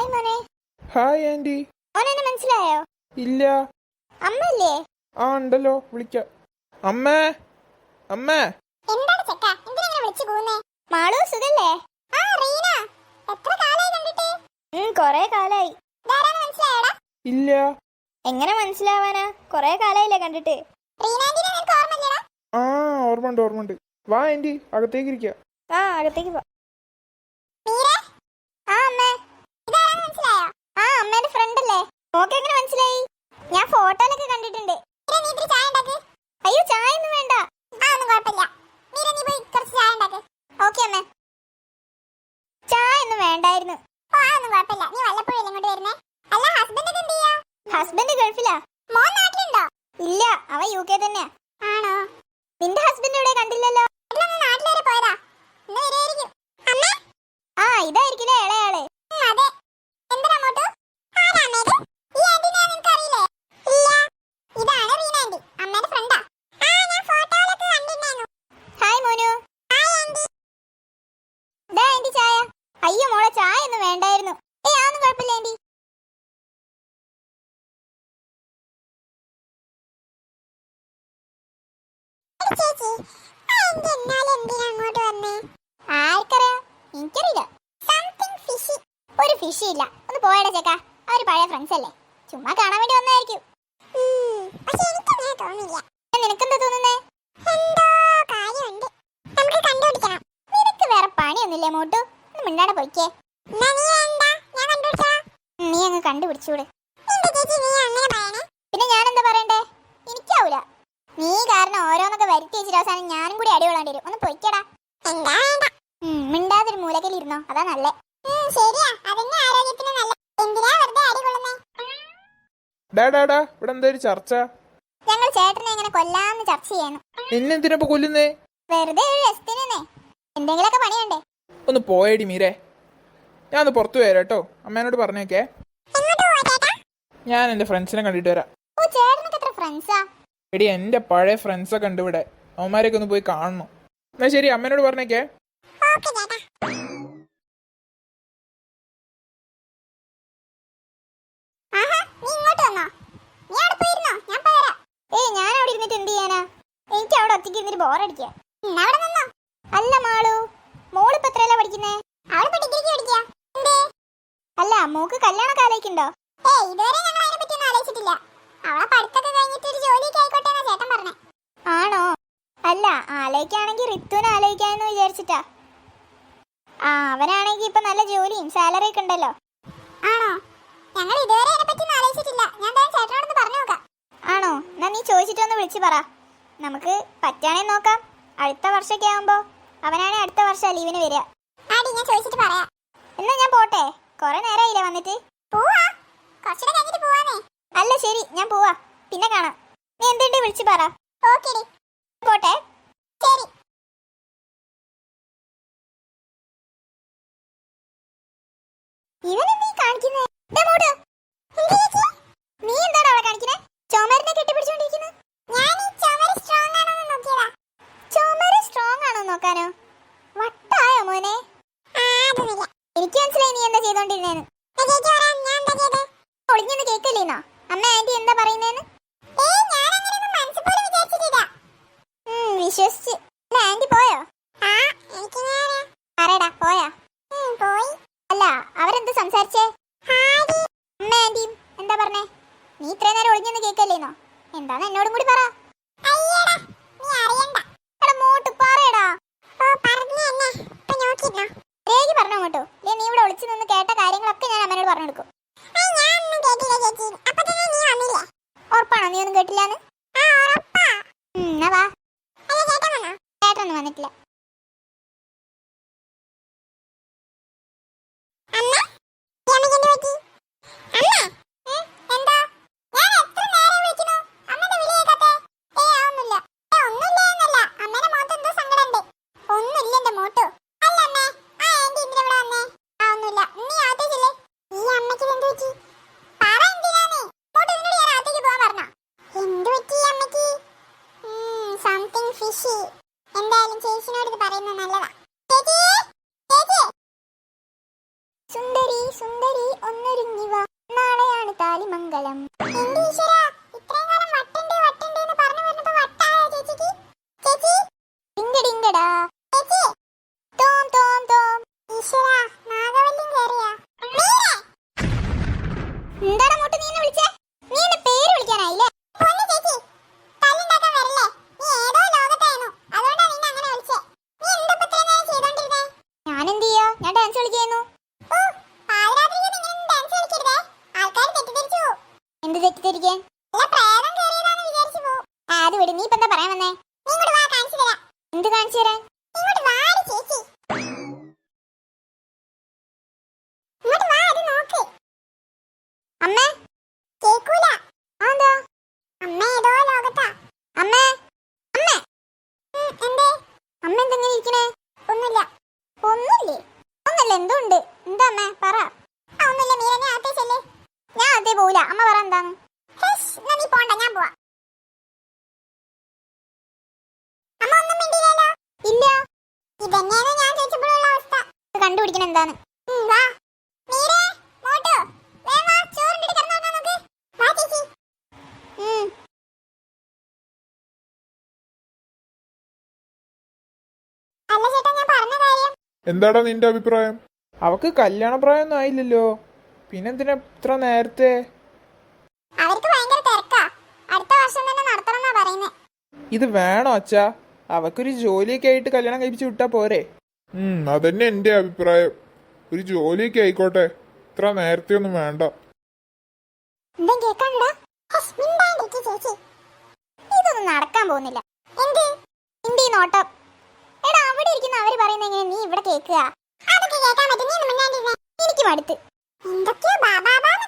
Hi മോനെ. Hi aunty. മോനെന്നെ മനസ്സിലായോ? ഇല്ല. അമ്മല്ലേ? ആ ഉണ്ടല്ലോ, വിളിക്കാം. അമ്മേ, അമ്മേ. എന്താണ് ചെക്ക, എന്തിനാ ഇങ്ങനെ വിളിച്ചു പോകുന്നേ? മാളു സുഖല്ലേ? ആ റീന, എത്ര കാലായി കണ്ടിട്ട്? കൊറേ കാലായി. ഇതാരാന്ന് മനസ്സിലായോടാ? ഇല്ല. എങ്ങനെ മനസ്സിലാവാനാ, കൊറേ കാലായില്ലേ കണ്ടിട്ട്. റീനാന്റിനെ നിനക്ക് ഓർമ്മയില്ലടാ? ആ ഓർമ്മണ്ട്. വാ ആന്റി, അകത്തേക്ക് ഇരിക്കാം. ആ അകത്തേക്ക് പോ. മീരേ? ആ അമ്മേ. ഇതാരാന്ന് മനസ്സിലായോ? ആ അമ്മേന്റെ ഫ്രണ്ട് അല്ലേ? ഓക്കെ, എങ്ങനെ മനസ്സിലായി? ഞാൻ ഫോട്ടോയിലൊക്കെ കണ്ടിട്ടുണ്ട്. നീ ഇത്തിരി ചായ ഉണ്ടാക്ക്. അയ്യോ ചായ ഒന്നും വേണ്ട. ആ ഒന്നും കുഴപ്പമില്ല. മീര നീ പോയി കുറച്ച് ചായ ഉണ്ടാക്ക്. ഓക്കെ അമ്മേ. ചായ ഒന്നും വേണ്ടായിരുന്നു. ഓ ആ ഒന്നും കുഴപ്പമില്ല. നീ വല്ലപ്പോഴും ഇങ്ങോട്ട് വരുന്നേ. അല്ല ഹസ്ബൻഡ് എന്ത് ചെയ്യാ? ഹസ്ബൻഡ് ഗൾഫിലാ. മോൻ നാട്ടിലുണ്ടോ? ഇല്ല, അവൻ UK തന്നെയാ. ആണോ? നിന്റെ ഹസ്ബൻഡ് ഇവിടെ കണ്ടില്ലല്ലോ. നാട്ടിൽ വരെ പോയതാ. ഇന്ന് വരുമായിരിക്കും. അമ്മ ആ ഇതായിരിക്കില്ലേ ഇളയാള്? അതെ. എന്തിനാ അങ്ങോട്ട്? ആരാമേത്? ഈ ആന്റിനെ നിനക്ക് അറിയില്ലേ? ഇല്ല. ഇതാണ് റീന ആന്റി, അമ്മയുടെ ഫ്രണ്ടാ. ആ ഞാൻ ഫോട്ടോയിലൊക്കെ കണ്ടിരുന്നു. ഹായ് മോനു. Hi aunty. ദാ ആന്റി ചായ. അയ്യോ മോളെ ചായ ഒന്നും വേണ്ടായിരുന്നു. ഏയ് അതൊന്നും കുഴപ്പമില്ല ആന്റി. ചേച്ചി ആന്റി എന്നാലും എന്തിനാ അങ്ങോട്ട് വന്നേ? ആർക്കറിയാം, എനിക്കറിയില്ല. Something fishy. ഒരു ഫിഷി ഇല്ല. ഒന്ന് പോയടാ ചേക്കാ, അവര് പഴയ ഫ്രണ്ട്സ് അല്ലേ, ചുമ്മാ കാണാൻ വേണ്ടി വന്നായിരിക്കും. പക്ഷെ എനിക്കങ്ങനെ തോന്നില്ല. നിനക്കെന്താ തോന്നുന്നേ? എന്തോ കാര്യമുണ്ട്, നമുക്ക് കണ്ടുപിടിക്കണം. നിനക്ക് വേറെ പണിയൊന്നുമില്ലേ മോട്ടു? ഒന്ന് മിണ്ടാടെ പോയിക്കേ. നീ അങ്ങ് കണ്ടുപിടിച്ചൂടെ. പിന്നെ ഞാൻ എന്താ പറയണ്ടേ? എനിക്കാവൂല. നീ കാരണം ഓരോന്നൊക്കെ വരുത്തി വെച്ചിട്ട് അവസാനം ഞാനും കൂടി അടി കൊള്ളാണ്ടി വരും. ഒന്ന് പൊയ്ക്കടാ. മിണ്ടാതൊരു മൂലക്കലിരുന്നോ, അതാ നല്ലേ. ശരിയാ, അതന്നെ ആരോഗ്യത്തിന് നല്ല. എന്തിനാ വെറുതെ അടി കൊള്ളുന്നേ? ഇവിടെ എന്താ ഒരു ചർച്ച? ഞങ്ങൾ ചേട്ടനെ എങ്ങനെ കൊല്ലാന്ന് ചർച്ച ചെയ്യണം. നിന്നെന്തിനാ കൊല്ലുന്നേ? വെറുതെ ഒരു രസത്തിനെ. എന്തെങ്കിലുമൊക്കെ പണിയണ്ടേ? ഒന്ന് പോയടി മീരേ, ഞാൻ ഒന്ന് പുറത്തു വരാം കേട്ടോ. അമ്മേനോട് പറഞ്ഞേക്കേ. ഞാൻ എന്റെ ഫ്രണ്ട്സിനെ കണ്ടിട്ട് വരാം. ഓ ചേട്ടനൊക്കെ എത്ര ഫ്രണ്ട്സാ? എടി എന്റെ പഴയ ഫ്രണ്ട്സൊക്കെ ഉണ്ട് ഇവിടെ, അവന്മാരെയൊക്കെ ഒന്ന് പോയി കാണണം. എന്നാ ശരി, അമ്മേനോട് പറഞ്ഞേക്കേ. എനിക്ക് അവിടെ ഒറ്റയ്ക്ക് ഇരുന്നിട്ട് ബോറടിക്കുക. അല്ല മാളു, മോളിപ്പോ എത്രയല്ല പഠിക്കുന്നേ? അല്ല മോക്ക് കല്യാണമൊക്കെ ആലോചിക്കുന്നുണ്ടോ? ആണോ? അല്ല ആലോചിക്കാണെങ്കിൽ റിത്തുവിനെ ആലോചിക്കാന്ന് വിചാരിച്ചിട്ടാ. ആ അവനാണെങ്കിൽ ഇപ്പൊ നല്ല ജോലിയും സാലറി ഒക്കെ ഉണ്ടല്ലോ. ആണോ? ഞങ്ങൾ ഇതുവരെ അതിനെപ്പറ്റി ആലോചിച്ചിട്ടില്ല. ഞാൻ ചേട്ടനോടൊന്ന് പറഞ്ഞു നോക്കാം. ആണോ? എന്നാ നീ ചോദിച്ചിട്ടൊന്ന് വിളിച്ചു പറ. നമുക്ക് പറ്റാണേ നോക്കാം. അടുത്ത വർഷമൊക്കെ ആവുമ്പോ അവനാണെ അടുത്ത വർഷം ലീവിന് വരിക. ഞാൻ ചോദിച്ചിട്ട് പറയാം. എന്നാ ഞാൻ പോട്ടെ, കൊറേ നേരമായില്ലേ വന്നിട്ട്. അല്ല ശരി, ഞാൻ പോവാ, പിന്നെ കാണാം. നീ എന്തുണ്ട് വിളിച്ചു പറ. പോട്ടെ. ശരി. ഇവനെന്തീ കാണിക്കുന്നേ? നീ എന്താണ് അവളെ കാണിക്കുന്നേ? ചുമരിനെ കെട്ടിപ്പിടിച്ചോണ്ടിരിക്കുന്നു. ചുമര് സ്ട്രോങ് ആണോ നോക്കാനോ? വട്ടായോ മോനെ? എനിക്ക് മനസ്സിലായി നീ എന്താ ചെയ്തോണ്ടിരുന്നേന്ന്. ഒളിഞ്ഞൊന്ന് കേക്കല്ലേന്നോ അമ്മ ആന്റി എന്താ പറയുന്നേന്ന്? വിശ്വസിച്ച്. ആന്റി പോയോ? പറയടാ, പോയാ? അല്ല അവരെന്ത് സംസാരിച്ചേ? അമ്മ ആന്റിയും എന്താ പറഞ്ഞേ? നീ ഇത്രയും നേരം ഒളിഞ്ഞൊന്ന് കേക്കല്ലേന്നോ? എന്താന്ന് എന്നോടും കൂടി പറ. മോട്ട് പറയടാ. രേഖി പറഞ്ഞോ മോട്ടു? നീ ഇവിടെ ഒളിച്ചു നിന്ന് കേട്ട കാര്യങ്ങളൊക്കെ ഞാൻ അമ്മനോട് പറഞ്ഞു കൊടുക്കും. ഉറപ്പാണോ നീ ഒന്നും കേട്ടില്ലാന്ന്? എന്നാ വാ. ചേട്ടനൊന്നും വന്നിട്ടില്ല. എന്തായാലും ചേച്ചിനോട് വട്ടാലി മംഗളം. എന്റെ ഈശ്വരാ, ഇത്രയും കാലം വട്ടുണ്ട് വട്ടുണ്ട് എന്ന് പറഞ്ഞു പറഞ്ഞപ്പോ വട്ടായോ ചേച്ചിക്ക്? ചേച്ചി ഡിങ്കടിങ്കടാ ചേച്ചി. തോം തോം തോം. ഈശ്വരാ, നാഗവല്ലിയും കേറിയാ? എന്താണ് അങ്ങോട്ട് നീ എന്നെ വിളിച്ചേ? നീ എന്നെ പേര് വിളിക്കാനായില്ലേ? പൊന്നു ചേച്ചി, തല്ലുണ്ടാക്കാൻ വരല്ലേ? നീ ഏതോ ലോകത്തായിരുന്നു, അതുകൊണ്ടാ നിന്നെ അങ്ങനെ വിളിച്ചേ. നീ എന്താ ഇപ്പൊ ഇത്രയും നേരം ചെയ്തോണ്ടിരുന്നേ? ഞാൻ എന്ത് ചെയ്യാ? ഞാൻ ഡാൻസ് കളിക്കായിരുന്നു. ഓ, പാതിരാത്രിക്ക് നീ ഇങ്ങനെ ഡാൻസ് കളിക്കരുതേ, ആൾക്കാർ തെറ്റിദ്ധരിച്ചു പോവും. എന്ത് തെറ്റിദ്ധരിക്കാൻ? അല്ല, പ്രേതം കേറിയതാന്ന് വിചാരിച്ചു പോവും. അത് വിട്, നീ ഇപ്പൊ എന്താ പറയാൻ വന്നേ? നീ ഇങ്ങോട്ട് വാ, കാണിച്ചു തരാം. എന്ത് കാണിച്ചു തരാൻ? ഇങ്ങോട്ട് വാടി ചേച്ചി. ഇങ്ങോട്ട് വാ, അത് നോക്ക്. അമ്മേ കേക്കൂല. അതെന്താ? അമ്മ ഏതോ ലോകത്താ. അമ്മേ അമ്മേ. എന്തേ? അമ്മ എന്തെങ്ങനെ ഇരിക്കണേ? ഒന്നുമില്ല. ഒന്നുമില്ലേ? ഒന്നുമില്ല, എന്തോ ഉണ്ട്. എന്താ അമ്മേ പറ. ഒന്നുമില്ല മീര, ഞാൻ അകത്തേ ചെല്ലേ. ഞാൻ അകത്തേ പോവില്ല. അമ്മ പറ എന്താണ്? എന്നാ നീ പോണ്ട, ഞാൻ പോവാ. അമ്മ ഒന്നും മിണ്ടിയില്ലല്ലോ. ഇല്ല. ഇതന്നെയാണ് ഞാൻ ചോദിച്ചപ്പോഴുള്ള അവസ്ഥ. ഇത് കണ്ടുപിടിക്കണം എന്താണ്. വാ മീരേ, മോട്ടോ, വേഗം വാ, ചോറുണ്ടിട്ട് കിടന്നുറങ്ങാൻ നോക്ക്. വാ ചേച്ചി. അല്ല ചേട്ടാ, ഞാൻ പറഞ്ഞ കാര്യം. എന്താടാ നിന്റെ അഭിപ്രായം? അവക്ക് കല്യാണപ്രായമൊന്നും ആയില്ലല്ലോ, പിന്നെന്തിനാ ഇത്ര നേരത്തെ? അവർക്ക് ഭയങ്കര തിരക്കാ, അടുത്ത വർഷം തന്നെ നടത്തണമെന്നാ പറയുന്നേ. ഇത് വേണോ അച്ഛാ? അവക്കൊരു ജോലിയൊക്കെ ആയിട്ട് കല്യാണം കഴിപ്പിച്ച് വിട്ടാ പോരെ? അതന്നെ എന്റെ അഭിപ്രായം. ഒരു ജോലിയൊക്കെ ആയിക്കോട്ടെ, ഇത്ര നേരത്തെ ഒന്നും വേണ്ട. എന്താ കേൾക്കാനിടാ? മിണ്ടാണ്ടിരിക്ക് ചേച്ചി. ഇതൊന്നും നടക്കാൻ പോകുന്നില്ല. എന്ത് നിന്റെ ഈ നോട്ടം? എടാ, അവിടെ ഇരിക്കുന്ന അവര് പറയുന്ന എങ്ങനെ നീ ഇവിടെ കേൾക്കുക? അതൊക്കെ കേൾക്കാൻ പറ്റും. നീ ഒന്ന് മിണ്ടാണ്ടിരുന്നേ. എനിക്ക് മടുത്ത്. എന്തൊക്കെയോ ബാബാബാന്ന്